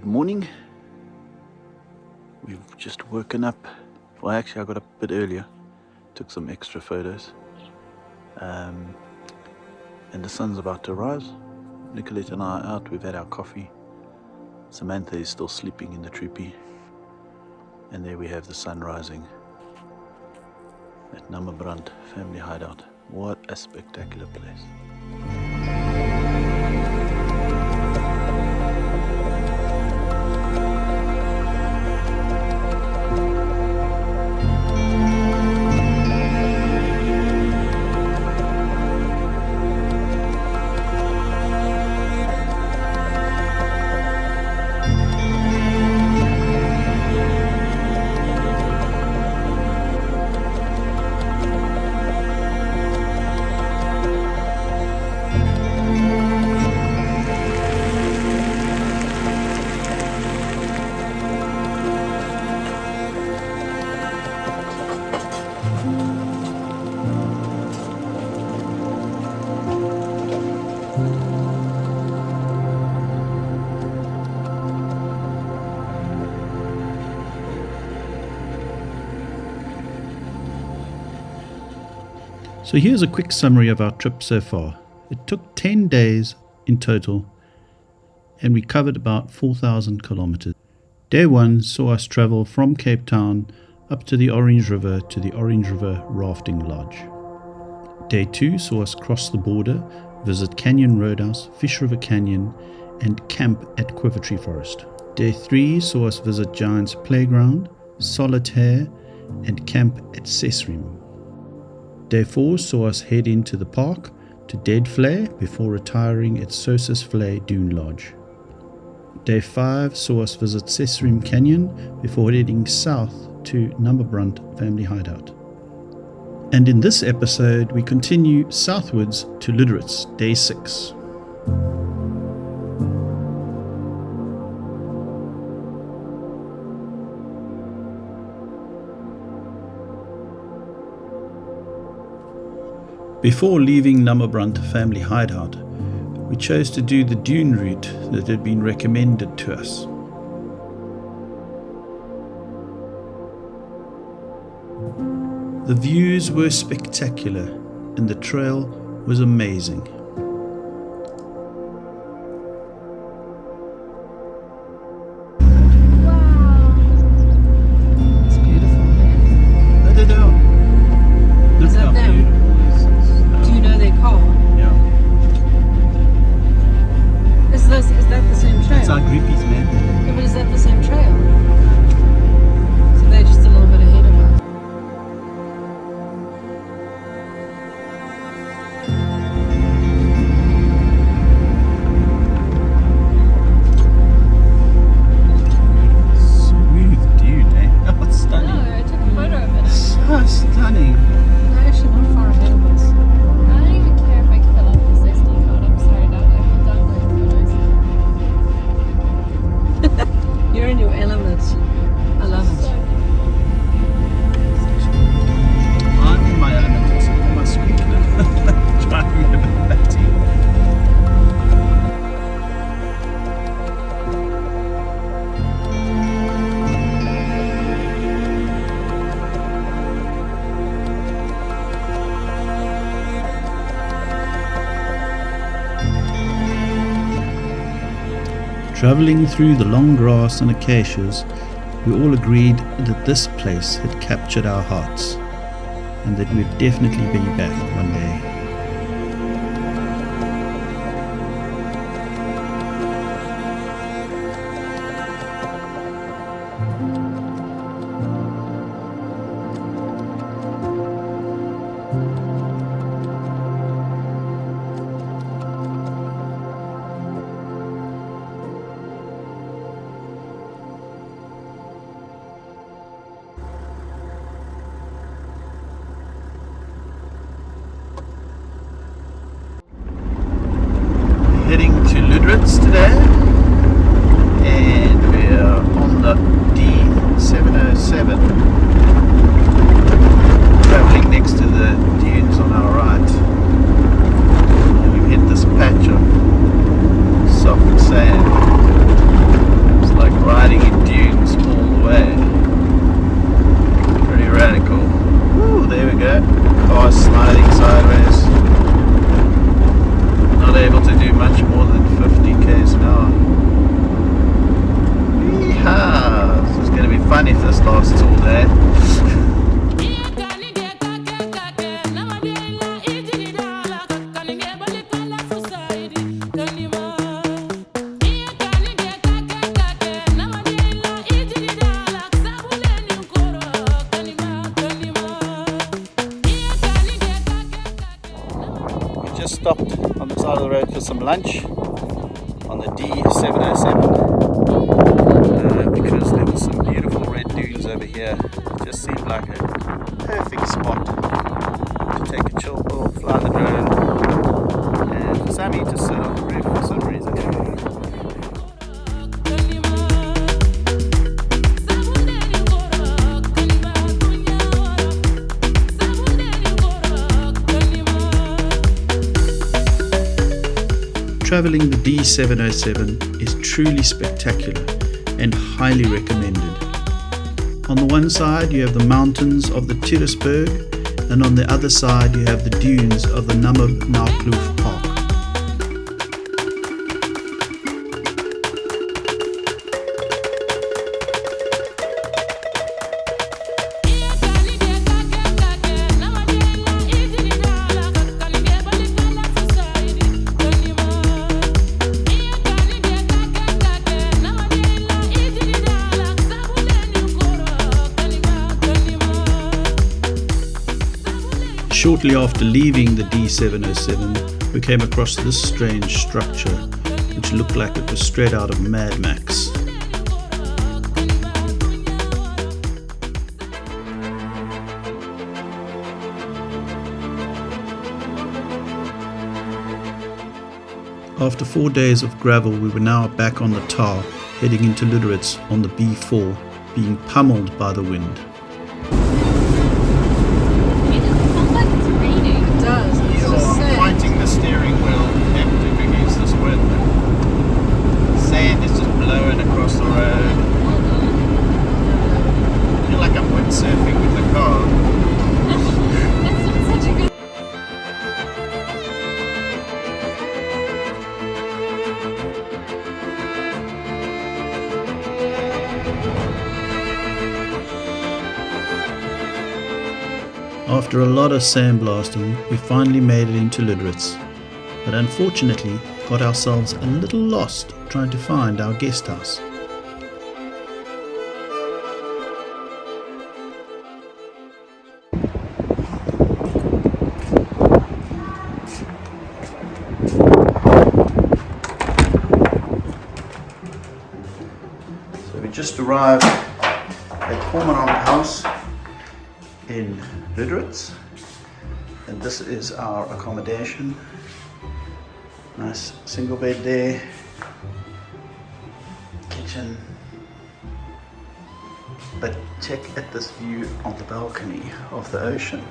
morning. We've just woken up. Well, actually I got up a bit earlier, took some extra photos, and the sun's about to rise. Nicolette and I are out, we've had our coffee. Samantha is still sleeping in the Troopy, and there we have the sun rising at Namibrand family hideout. What a spectacular place. So here's a quick summary of our trip so far. It took 10 days in total, and we covered about 4,000 kilometers. Day 1 saw us travel from Cape Town up to the Orange River to the Orange River Rafting Lodge. Day 2 saw us cross the border, visit Canyon Roadhouse, Fish River Canyon, and camp at Quivertree Forest. Day 3 saw us visit Giant's Playground, Solitaire, and camp at Sesrim. Day 4 saw us head into the park to Dead Flare before retiring at Sosis Flare Dune Lodge. Day 5 saw us visit Sesrim Canyon before heading south to Namibrand family hideout. And in this episode we continue southwards to Luderitz, day 6. Before leaving Namibrand family hideout, we chose to do the DUNE route that had been recommended to us. The views were spectacular and the trail was amazing. Wow, it's beautiful there. No, they don't. Is that them? Do you know their car? Yeah. Is that the same trail? It's our groupies, man. Yeah, but is that the same trail? So they're just a little bit ahead of us. Smooth dude, eh? Oh, it's stunning. No, I took a photo of it. So stunning. They're actually not far ahead of us. I don't even care if I fill out this SD card. I'm sorry, Dad. I'm done with photos. You're in your element. I love it. I'm in my element except for my squeaker. Driving a bit batty. Travelling through the long grass and acacias, we all agreed that this place had captured our hearts and that we'd definitely be back one day. Heading to Luderitz today, and we're on the D707, travelling next to the dunes on our right. And we've hit this patch of soft sand. It's like just stopped on the side of the road for some lunch on the D707 because there were some beautiful red dunes over here. It just seemed like a perfect spot to take a chill pill, fly the drone, and for Sammy to sit on the roof for some reason. Travelling the D707 is truly spectacular and highly recommended. On the one side you have the mountains of the Terrasberg, and on the other side you have the dunes of the Namibrand Park. Shortly after leaving the D707, we came across this strange structure, which looked like it was straight out of Mad Max. After 4 days of gravel, we were now back on the tar, heading into Luderitz on the B4, being pummeled by the wind. Fighting the steering wheel hectic against this wind. Sand is just blowing across the road. I feel like I'm windsurfing with the car. That's not such a good. After a lot of sandblasting, we finally made it into Luderitz, but unfortunately got ourselves a little lost trying to find our guest house. So we just arrived at CORMORANT house in Luderitz, and this is our accommodation. Nice single bed there, kitchen, but check at this view on the balcony of the ocean.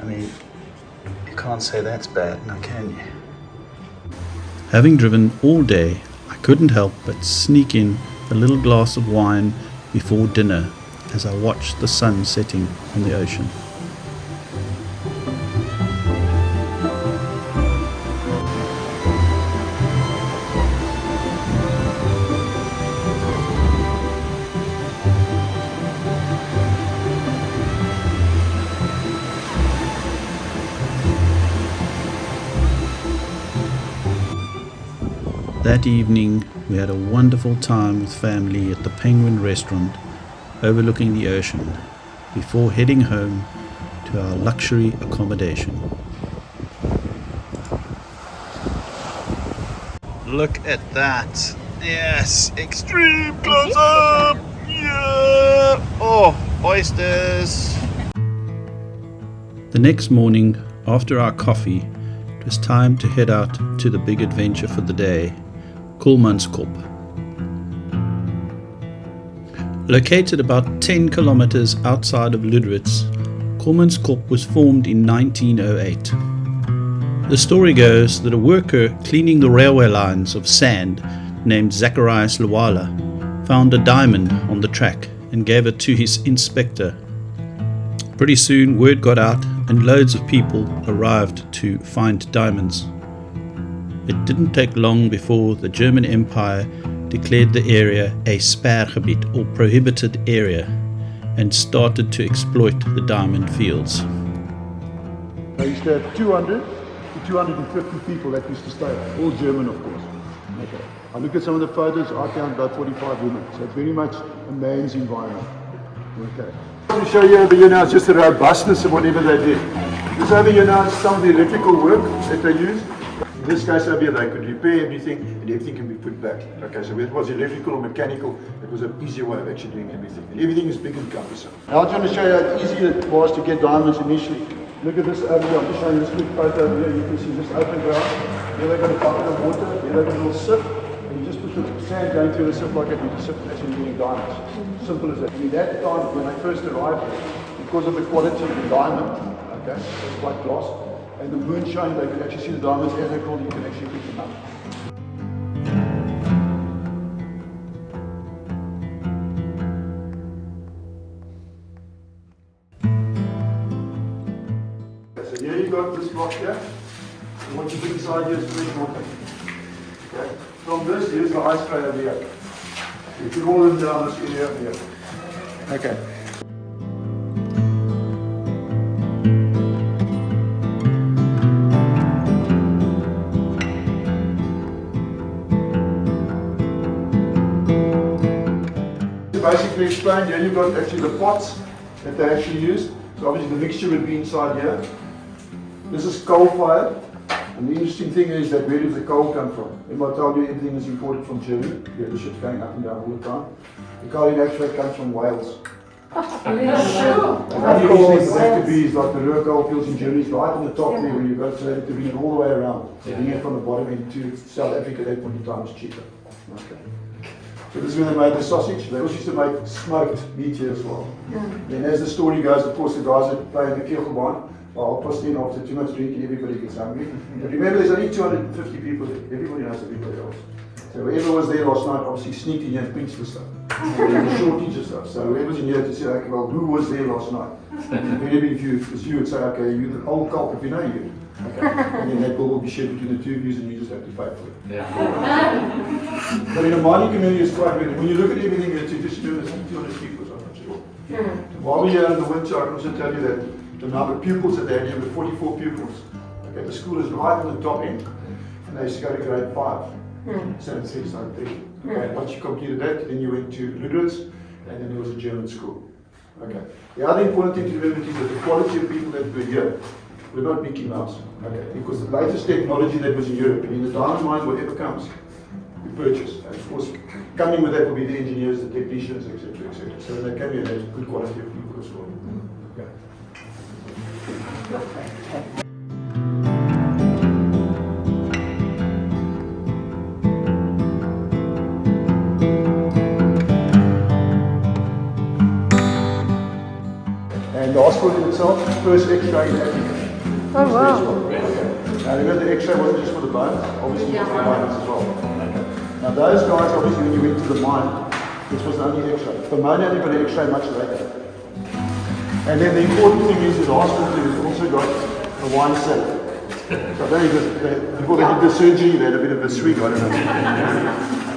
I mean, you can't say that's bad, now can you? Having driven all day, I couldn't help but sneak in a little glass of wine before dinner as I watched the sun setting on the ocean. That evening we had a wonderful time with family at the Penguin restaurant overlooking the ocean before heading home to our luxury accommodation. Look at that. Yes, extreme close up. Yeah. Oh, oysters. The next morning, after our coffee, it was time to head out to the big adventure for the day, Kolmanskop. Located about 10 kilometers outside of Luderitz, Kolmanskop was formed in 1908. The story goes that a worker cleaning the railway lines of sand named Zacharias Lawala found a diamond on the track and gave it to his inspector. Pretty soon word got out and loads of people arrived to find diamonds. It didn't take long before the German Empire declared the area a sperrgebied or prohibited area and started to exploit the diamond fields. I used to have 200 to 250 people that used to stay, all German of course. Okay. I look at some of the photos, I count about 45 women, so it's very much a man's environment. Okay. To show you over here now is just the robustness of whatever they do. This over here now is some of the electrical work that they use. In this case over here, they could repair everything and everything can be put back. Okay, so whether it was electrical or mechanical, it was an easier way of actually doing everything. And everything is big and cumbersome. Now I just want to show you how easy it was to get diamonds initially. Look at this over here. I'm just showing you this quick photo over here. You can see this open ground. Here they've got a bucket of water. Here they've got a little sieve. And you just put the sand going through the sieve like that. You just sift actually getting diamonds. Simple as that. I mean, that time when I first arrived, because of the quality of the diamond, okay, it's quite gloss, and the moonshine, they could actually see the diamonds as they're called, you can actually pick them up. Okay, so here you got this block here, and what you put inside here is fresh water. Okay. From this, here's the ice tray over here. You put all of them down this area over here. Okay. Basically explained, here you've got actually the pots that they actually use. So obviously the mixture would be inside here. This is coal fired. And the interesting thing is that where does the coal come from? Remember I told you everything is imported from Germany. You have the ships going up and down all the time. The coal in actual comes from Wales. And the only reason that could be is like the real coal fields in Germany is right on the top there where you've got to bring it all the way around. So bring it from the bottom into South Africa at that point in time is cheaper. Okay. So this is where they made the sausage. They also used to make smoked meat here as well. Then as the story goes, of course the guys that play in the Kegelbaan, well, plus then after too much drinking everybody gets hungry. But remember there's only 250 people there. Everybody knows everybody else. So whoever was there last night obviously sneaked in here and pinched the stuff. There's a shortage of stuff. So whoever's in here to say, okay, well, who was there last night? Maybe if you would say, okay, you're the old culprit, we know you. Okay. And then that bill will be shared between the two of you and you just have to pay for it. Yeah. But in a mining community it's quite good. When you look at everything, it's just there's 200 people, so I'm not sure. While we're here in the winter, I can also tell you that the number of pupils that they had here were 44 pupils. Okay, the school is right on the top end, and they used to go to grade 5. 7, 6, 9, 3. Okay, once you completed that, then you went to Luderitz, and then there was a German school. Okay. The other important thing to remember is that the quality of people that were here were not Mickey Mouse. Okay, because the latest technology that was in Europe, and in the diamond mines, whatever comes, we purchase. And of course, coming with that will be the engineers, the technicians, etc., etc. So when they came here, there's good quality of people as well. Okay. And the hospital in itself, first X-ray in Africa. Oh wow. Okay. Now remember the X-ray wasn't just for the bones, obviously for the bones as well. Okay. Now those guys, obviously when you went to the mine, this was the only X-ray. The mine only got an X-ray much later. And then the important thing is the hospital has also got a wine cellar. So before they did the surgery, they had a bit of a swig, I don't know.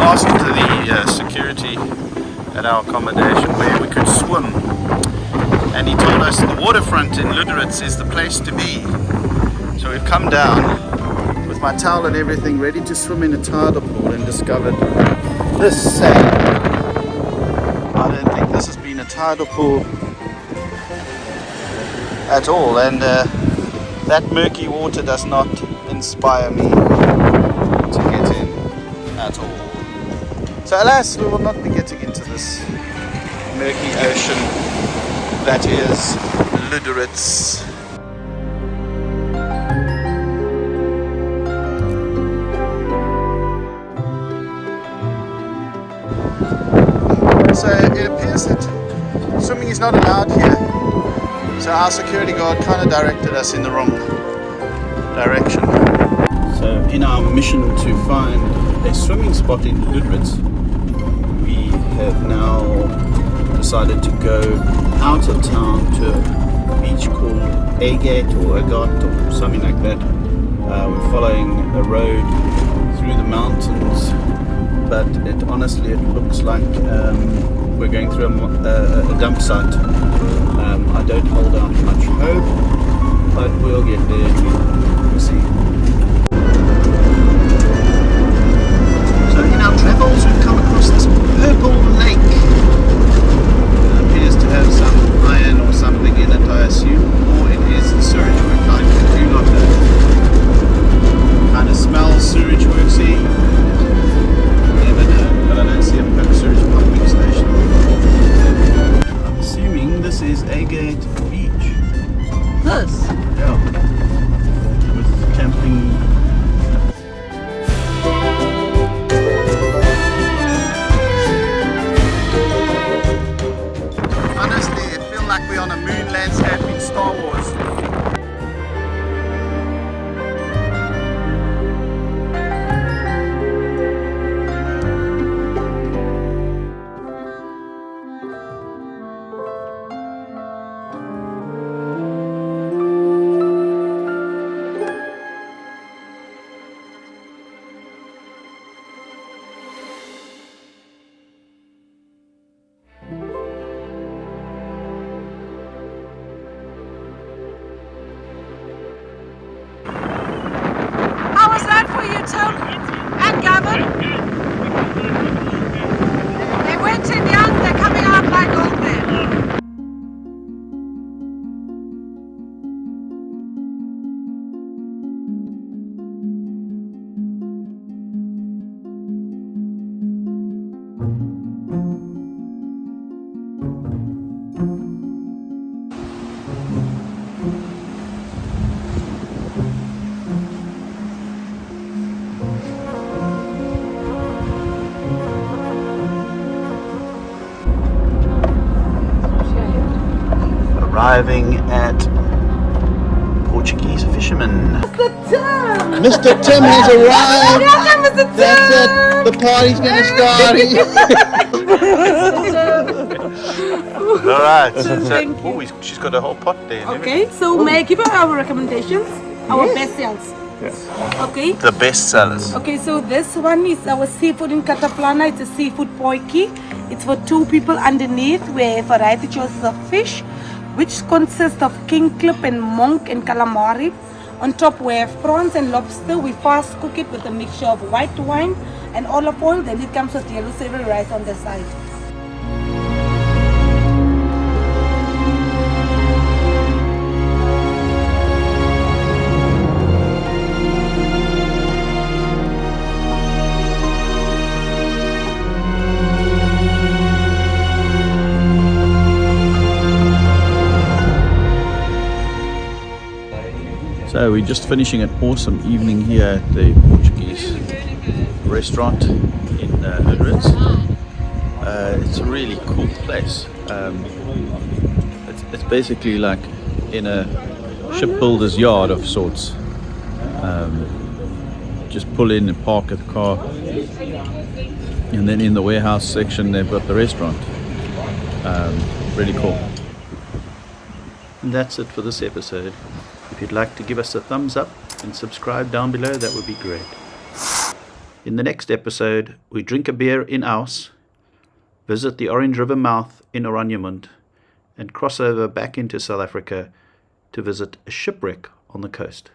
asked the security at our accommodation where we could swim, and he told us the waterfront in Luderitz is the place to be. So we've come down with my towel and everything ready to swim in a tidal pool and discovered this sand. I don't think this has been a tidal pool at all, and that murky water does not inspire me to get in at all. So alas, we will not be getting into this murky ocean that is Luderitz. So it appears that swimming is not allowed here. So our security guard kind of directed us in the wrong direction. So in our mission to find a swimming spot in Luderitz, we have now decided to go out of town to a beach called Agate or Agat or something like that. We're following a road through the mountains, but honestly it looks like we're going through a dump site. I don't hold out much hope, but we'll get there. We'll see. So in our travels we've come across this purple lake. It appears to have some iron or something in it, I assume, or it is the sewage work. I do not know. Kind of smells sewage worksy. Never know, but I don't see a sewage pumping station. I'm assuming this is Agate Beach. This? Yeah. With camping. Honestly, it feels like we're on a moon landscape in Star Wars. How was that for you, Tom and Gavin? They went in young, they're coming out like old men. Arriving at Portuguese fisherman. Mr. Tim has arrived. Welcome, Mr. Tim. That's it. The party's gonna start. All right. Thank you. Oh, she's got a whole pot there. and Okay, so may I give you our recommendations? Our best sales. Yes. Okay. The best sellers. Okay, so this one is our seafood in Cataplana. It's a seafood poiki. It's for 2 people underneath. We have a variety choices of fish, which consists of king clip and monk and calamari. On top we have prawns and lobster. We fast cook it with a mixture of white wine and olive oil. Then it comes with yellow savory rice on the side. So we're just finishing an awesome evening here at the Portuguese restaurant in Luderitz. It's a really cool place. It's basically like in a shipbuilder's yard of sorts. Just pull in and park at the car, and then in the warehouse section they've got the restaurant. Really cool. And that's it for this episode. If you'd like to give us a thumbs up and subscribe down below, that would be great. In the next episode, we drink a beer in Aus, visit the Orange River mouth in Oranjemund, and cross over back into South Africa to visit a shipwreck on the coast.